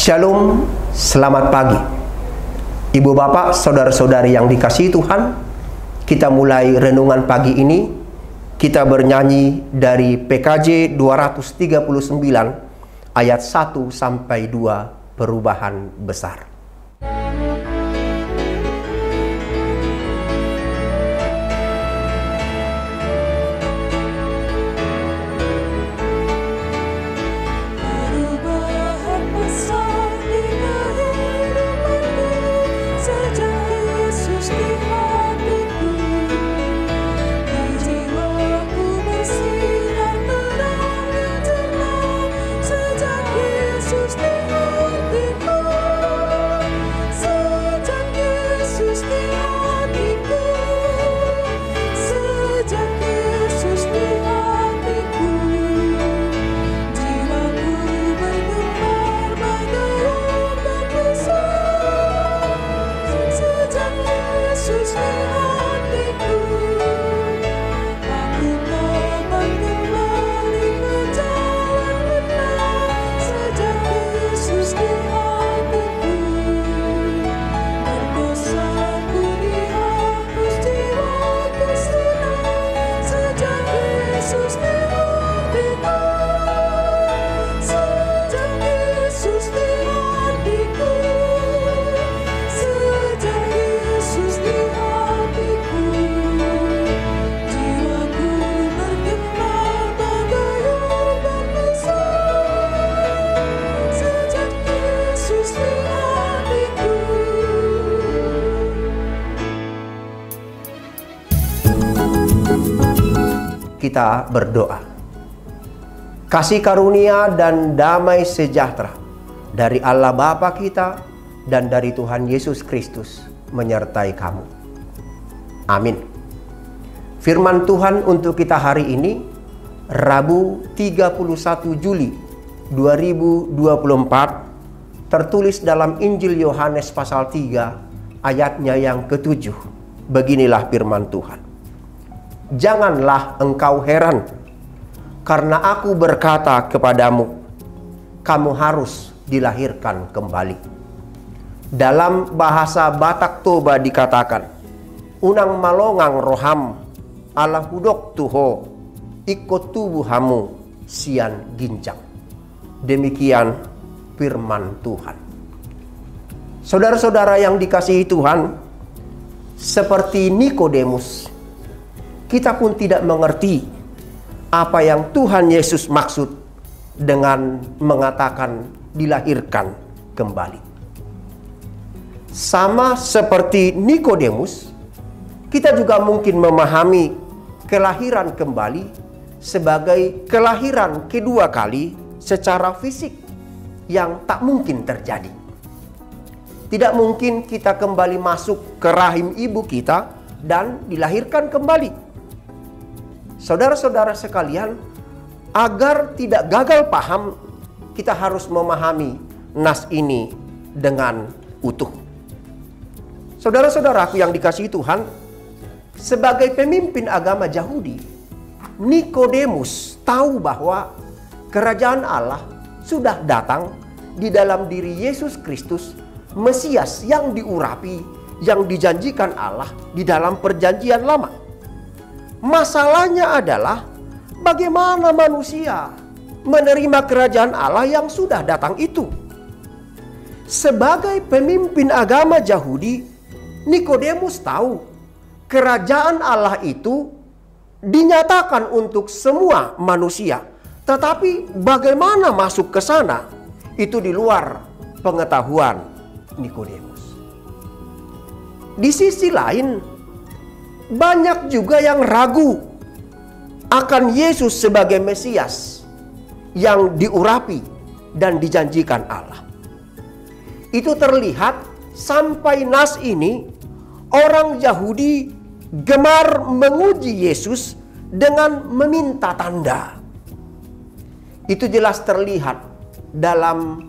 Shalom, selamat pagi. Ibu bapak, saudara-saudari yang dikasihi Tuhan, kita mulai renungan pagi ini. Kita bernyanyi dari PKJ 239 ayat 1 sampai 2, perubahan besar. Kita berdoa. Kasih karunia dan damai sejahtera dari Allah Bapa kita dan dari Tuhan Yesus Kristus menyertai kamu. Amin. Firman Tuhan untuk kita hari ini, Rabu 31 Juli 2024, tertulis dalam Injil Yohanes pasal 3 ayatnya yang ke-7. Beginilah firman Tuhan. Janganlah engkau heran, karena aku berkata kepadamu, kamu harus dilahirkan kembali. Dalam bahasa Batak Toba dikatakan, unang malongang roham ala hudok tuho ikut tubuhamu sian gincang. Demikian firman Tuhan. Saudara-saudara yang dikasihi Tuhan, seperti Nikodemus, kita pun tidak mengerti apa yang Tuhan Yesus maksud dengan mengatakan dilahirkan kembali. Sama seperti Nikodemus, kita juga mungkin memahami kelahiran kembali sebagai kelahiran kedua kali secara fisik yang tak mungkin terjadi. Tidak mungkin kita kembali masuk ke rahim ibu kita dan dilahirkan kembali. Saudara-saudara sekalian, agar tidak gagal paham, kita harus memahami nas ini dengan utuh. Saudara-saudaraku yang dikasihi Tuhan, sebagai pemimpin agama Yahudi, Nikodemus tahu bahwa kerajaan Allah sudah datang di dalam diri Yesus Kristus, Mesias yang diurapi, yang dijanjikan Allah di dalam perjanjian lama. Masalahnya adalah bagaimana manusia menerima kerajaan Allah yang sudah datang itu. Sebagai pemimpin agama Yahudi, Nikodemus tahu kerajaan Allah itu dinyatakan untuk semua manusia. Tetapi bagaimana masuk ke sana, itu di luar pengetahuan Nikodemus. Di sisi lain, banyak juga yang ragu akan Yesus sebagai Mesias yang diurapi dan dijanjikan Allah. Itu terlihat sampai nas ini orang Yahudi gemar menguji Yesus dengan meminta tanda. Itu jelas terlihat dalam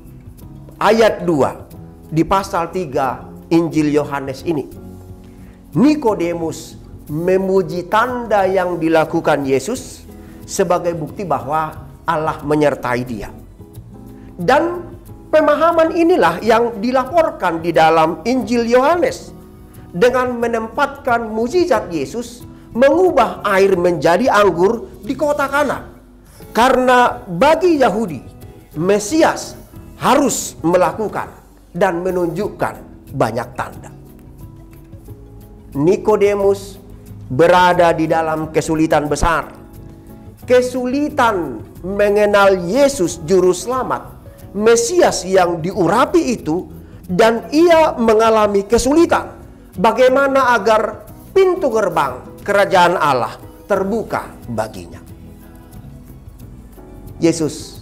ayat 2 di pasal 3 Injil Yohanes ini. Nikodemus memuji tanda yang dilakukan Yesus sebagai bukti bahwa Allah menyertai dia. Dan Pemahaman inilah yang dilaporkan di dalam Injil Yohanes dengan menempatkan mukjizat Yesus mengubah air menjadi anggur di kota Kana. Karena bagi Yahudi, Mesias harus melakukan dan menunjukkan banyak tanda. Nikodemus berada di dalam kesulitan besar. Kesulitan mengenal Yesus juru selamat, Mesias yang diurapi itu, dan ia mengalami kesulitan bagaimana agar pintu gerbang kerajaan Allah terbuka baginya. Yesus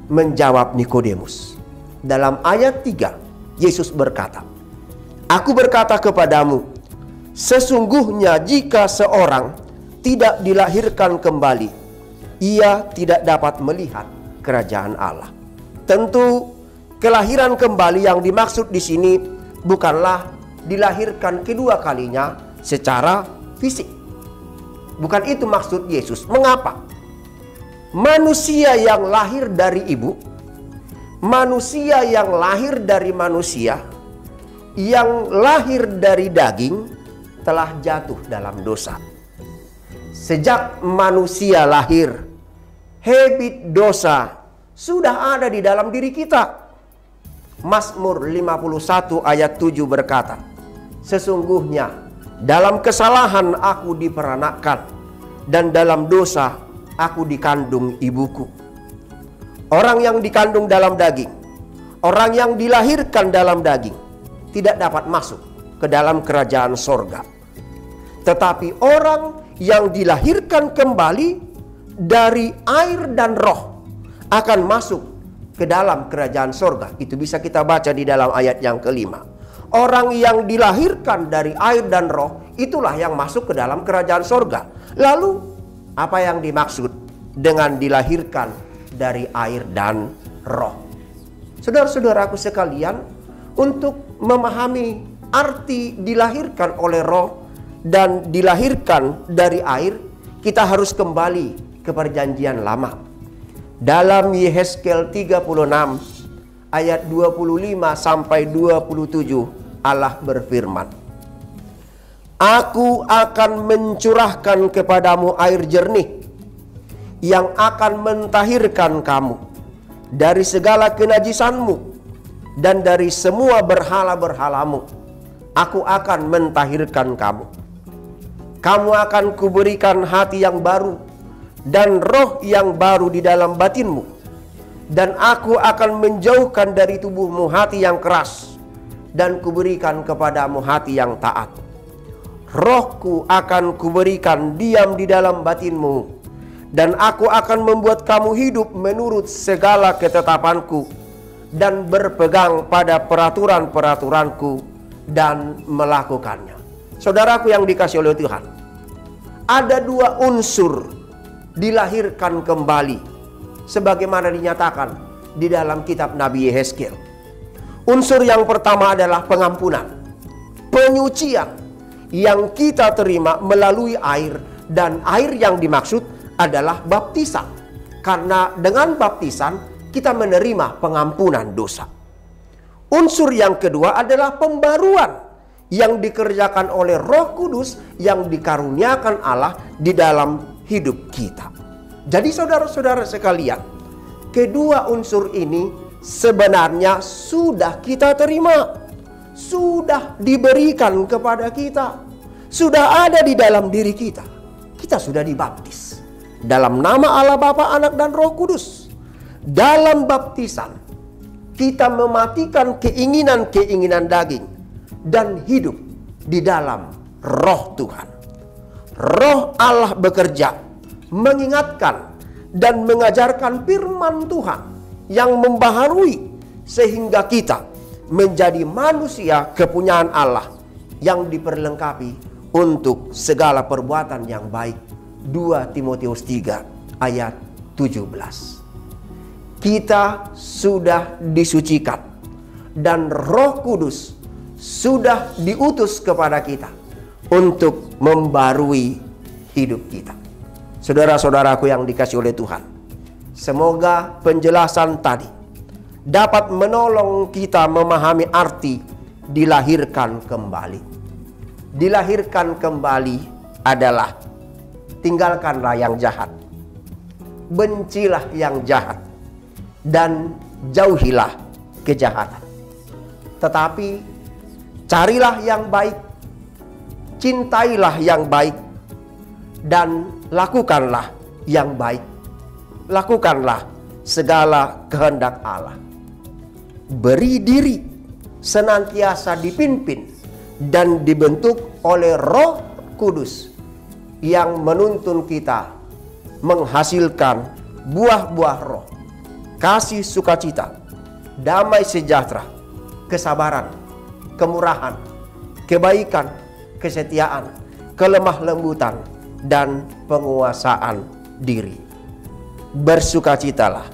menjawab Nikodemus. Dalam ayat 3, Yesus berkata, "Aku berkata kepadamu, sesungguhnya jika seorang tidak dilahirkan kembali, ia tidak dapat melihat kerajaan Allah." Tentu kelahiran kembali yang dimaksud di sini bukanlah dilahirkan kedua kalinya secara fisik. Bukan itu maksud Yesus. Mengapa? Manusia yang lahir dari ibu, manusia yang lahir dari manusia, yang lahir dari daging telah jatuh dalam dosa. Sejak manusia lahir, habit dosa sudah ada di dalam diri kita. Mazmur 51 ayat 7 berkata, "Sesungguhnya dalam kesalahan aku diperanakkan, dan dalam dosa aku dikandung ibuku." Orang yang dikandung dalam daging, orang yang dilahirkan dalam daging, tidak dapat masuk ke dalam kerajaan sorga. Tetapi orang yang dilahirkan kembali dari air dan roh akan masuk ke dalam kerajaan sorga. Itu bisa kita baca di dalam ayat yang kelima. Orang yang dilahirkan dari air dan roh, itulah yang masuk ke dalam kerajaan sorga. Lalu, apa yang dimaksud dengan dilahirkan dari air dan roh? Saudara-saudaraku sekalian, untuk memahami arti dilahirkan oleh roh dan dilahirkan dari air, kita harus kembali ke perjanjian lama. Dalam Yehezkel 36 ayat 25 sampai 27, Allah berfirman, "Aku akan mencurahkan kepadamu air jernih yang akan mentahirkan kamu dari segala kenajisanmu dan dari semua berhala-berhalamu. Aku akan mentahirkan kamu. Kamu akan kuberikan hati yang baru dan roh yang baru di dalam batinmu. Dan aku akan menjauhkan dari tubuhmu hati yang keras, dan kuberikan kepadamu hati yang taat. Rohku akan kuberikan diam di dalam batinmu, dan aku akan membuat kamu hidup menurut segala ketetapanku, dan berpegang pada peraturan-peraturanku, dan melakukannya." Saudaraku yang dikasihi oleh Tuhan, ada dua unsur dilahirkan kembali sebagaimana dinyatakan di dalam kitab Nabi Yehezkel. Unsur yang pertama adalah pengampunan, penyucian yang kita terima melalui air, dan air yang dimaksud adalah baptisan. Karena dengan baptisan kita menerima pengampunan dosa. Unsur yang kedua adalah pembaruan yang dikerjakan oleh Roh Kudus yang dikaruniakan Allah di dalam hidup kita. Jadi saudara-saudara sekalian, kedua unsur ini sebenarnya sudah kita terima, sudah diberikan kepada kita, sudah ada di dalam diri kita. Kita sudah dibaptis dalam nama Allah Bapa, Anak, dan Roh Kudus. Dalam baptisan kita mematikan keinginan-keinginan daging dan hidup di dalam Roh Tuhan. Roh Allah bekerja, mengingatkan dan mengajarkan firman Tuhan yang membaharui, sehingga kita menjadi manusia kepunyaan Allah yang diperlengkapi untuk segala perbuatan yang baik. 2 Timotius 3 ayat 17. Kita sudah disucikan dan Roh Kudus sudah diutus kepada kita untuk membarui hidup kita. Saudara-saudaraku yang dikasihi oleh Tuhan, semoga penjelasan tadi dapat menolong kita memahami arti dilahirkan kembali. Dilahirkan kembali adalah tinggalkanlah yang jahat, bencilah yang jahat, dan jauhilah kejahatan. Tetapi carilah yang baik, cintailah yang baik, dan lakukanlah yang baik. Lakukanlah segala kehendak Allah. Beri diri senantiasa dipimpin dan dibentuk oleh Roh Kudus yang menuntun kita menghasilkan buah-buah roh, kasih sukacita, damai sejahtera, kesabaran, kemurahan, kebaikan, kesetiaan, kelemah lembutan, dan penguasaan diri. Bersukacitalah,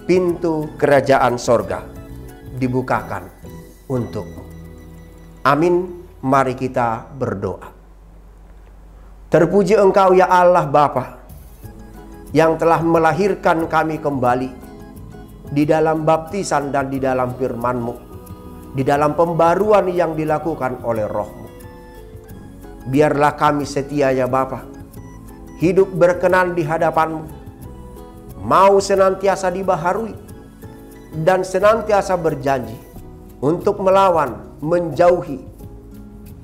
pintu kerajaan sorga dibukakan untukmu. Amin. Mari kita berdoa. Terpuji Engkau ya Allah Bapa, yang telah melahirkan kami kembali di dalam baptisan dan di dalam firman-Mu, di dalam pembaruan yang dilakukan oleh Roh-Mu. Biarlah kami setia ya Bapa, hidup berkenan di hadapan-Mu, mau senantiasa dibaharui dan senantiasa berjanji untuk melawan, menjauhi,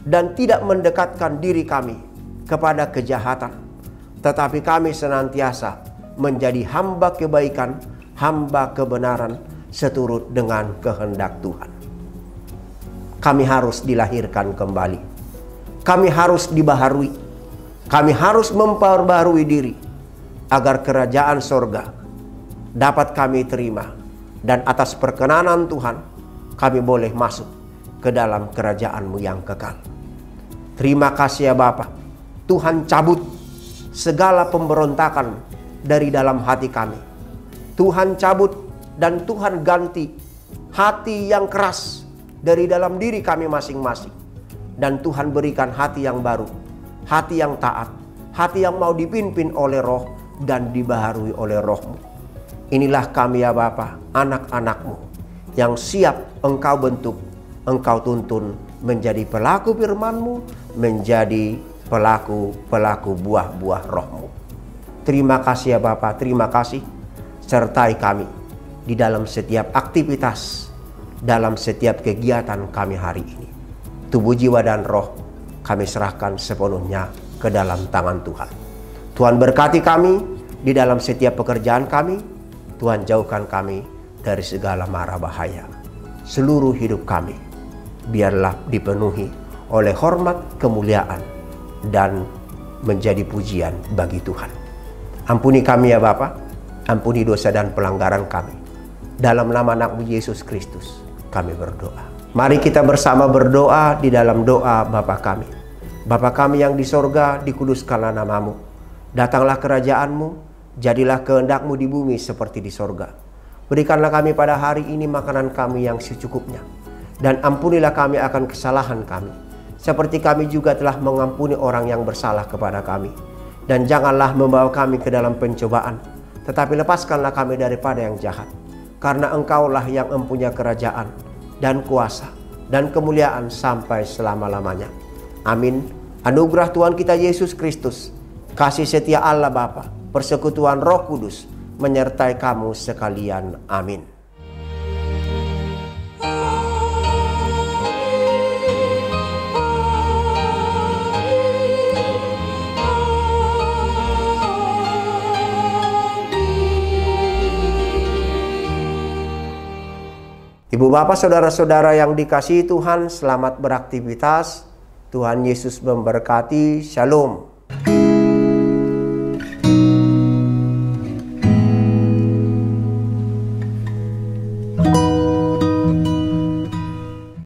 dan tidak mendekatkan diri kami kepada kejahatan, tetapi kami senantiasa menjadi hamba kebaikan, hamba kebenaran seturut dengan kehendak Tuhan. Kami harus dilahirkan kembali, kami harus dibaharui, kami harus memperbarui diri agar kerajaan sorga dapat kami terima, dan atas perkenanan Tuhan kami boleh masuk ke dalam kerajaan-Mu yang kekal. Terima kasih ya Bapa. Tuhan cabut segala pemberontakan dari dalam hati kami. Tuhan cabut dan Tuhan ganti hati yang keras dari dalam diri kami masing-masing. Dan Tuhan berikan hati yang baru, hati yang taat, hati yang mau dipimpin oleh Roh dan dibaharui oleh Roh-Mu. Inilah kami ya Bapa, anak-anak-Mu yang siap Engkau bentuk, Engkau tuntun menjadi pelaku firman-Mu, menjadi pelaku buah-buah Roh-Mu. Terima kasih ya Bapa, terima kasih. Sertai kami di dalam setiap aktivitas, dalam setiap kegiatan kami hari ini. Tubuh, jiwa, dan roh kami serahkan sepenuhnya ke dalam tangan Tuhan. Tuhan berkati kami di dalam setiap pekerjaan kami. Tuhan jauhkan kami dari segala mara bahaya. Seluruh hidup kami biarlah dipenuhi oleh hormat, kemuliaan, dan menjadi pujian bagi Tuhan. Ampuni kami ya Bapa, ampuni dosa dan pelanggaran kami. Dalam nama anak-Mu Yesus Kristus kami berdoa. Mari kita bersama berdoa di dalam doa Bapa kami. Bapa kami yang di sorga, dikuduskanlah nama-Mu. Datanglah kerajaan-Mu, jadilah kehendak-Mu di bumi seperti di sorga. Berikanlah kami pada hari ini makanan kami yang secukupnya. Dan ampunilah kami akan kesalahan kami, seperti kami juga telah mengampuni orang yang bersalah kepada kami. Dan janganlah membawa kami ke dalam pencobaan, tetapi lepaskanlah kami daripada yang jahat. Karena Engkaulah yang mempunyai kerajaan, dan kuasa, dan kemuliaan sampai selama-lamanya. Amin. Anugerah Tuhan kita Yesus Kristus, kasih setia Allah Bapa, persekutuan Roh Kudus, menyertai kamu sekalian. Amin. Ibu bapak saudara-saudara yang dikasihi Tuhan, selamat beraktivitas. Tuhan Yesus memberkati. Shalom.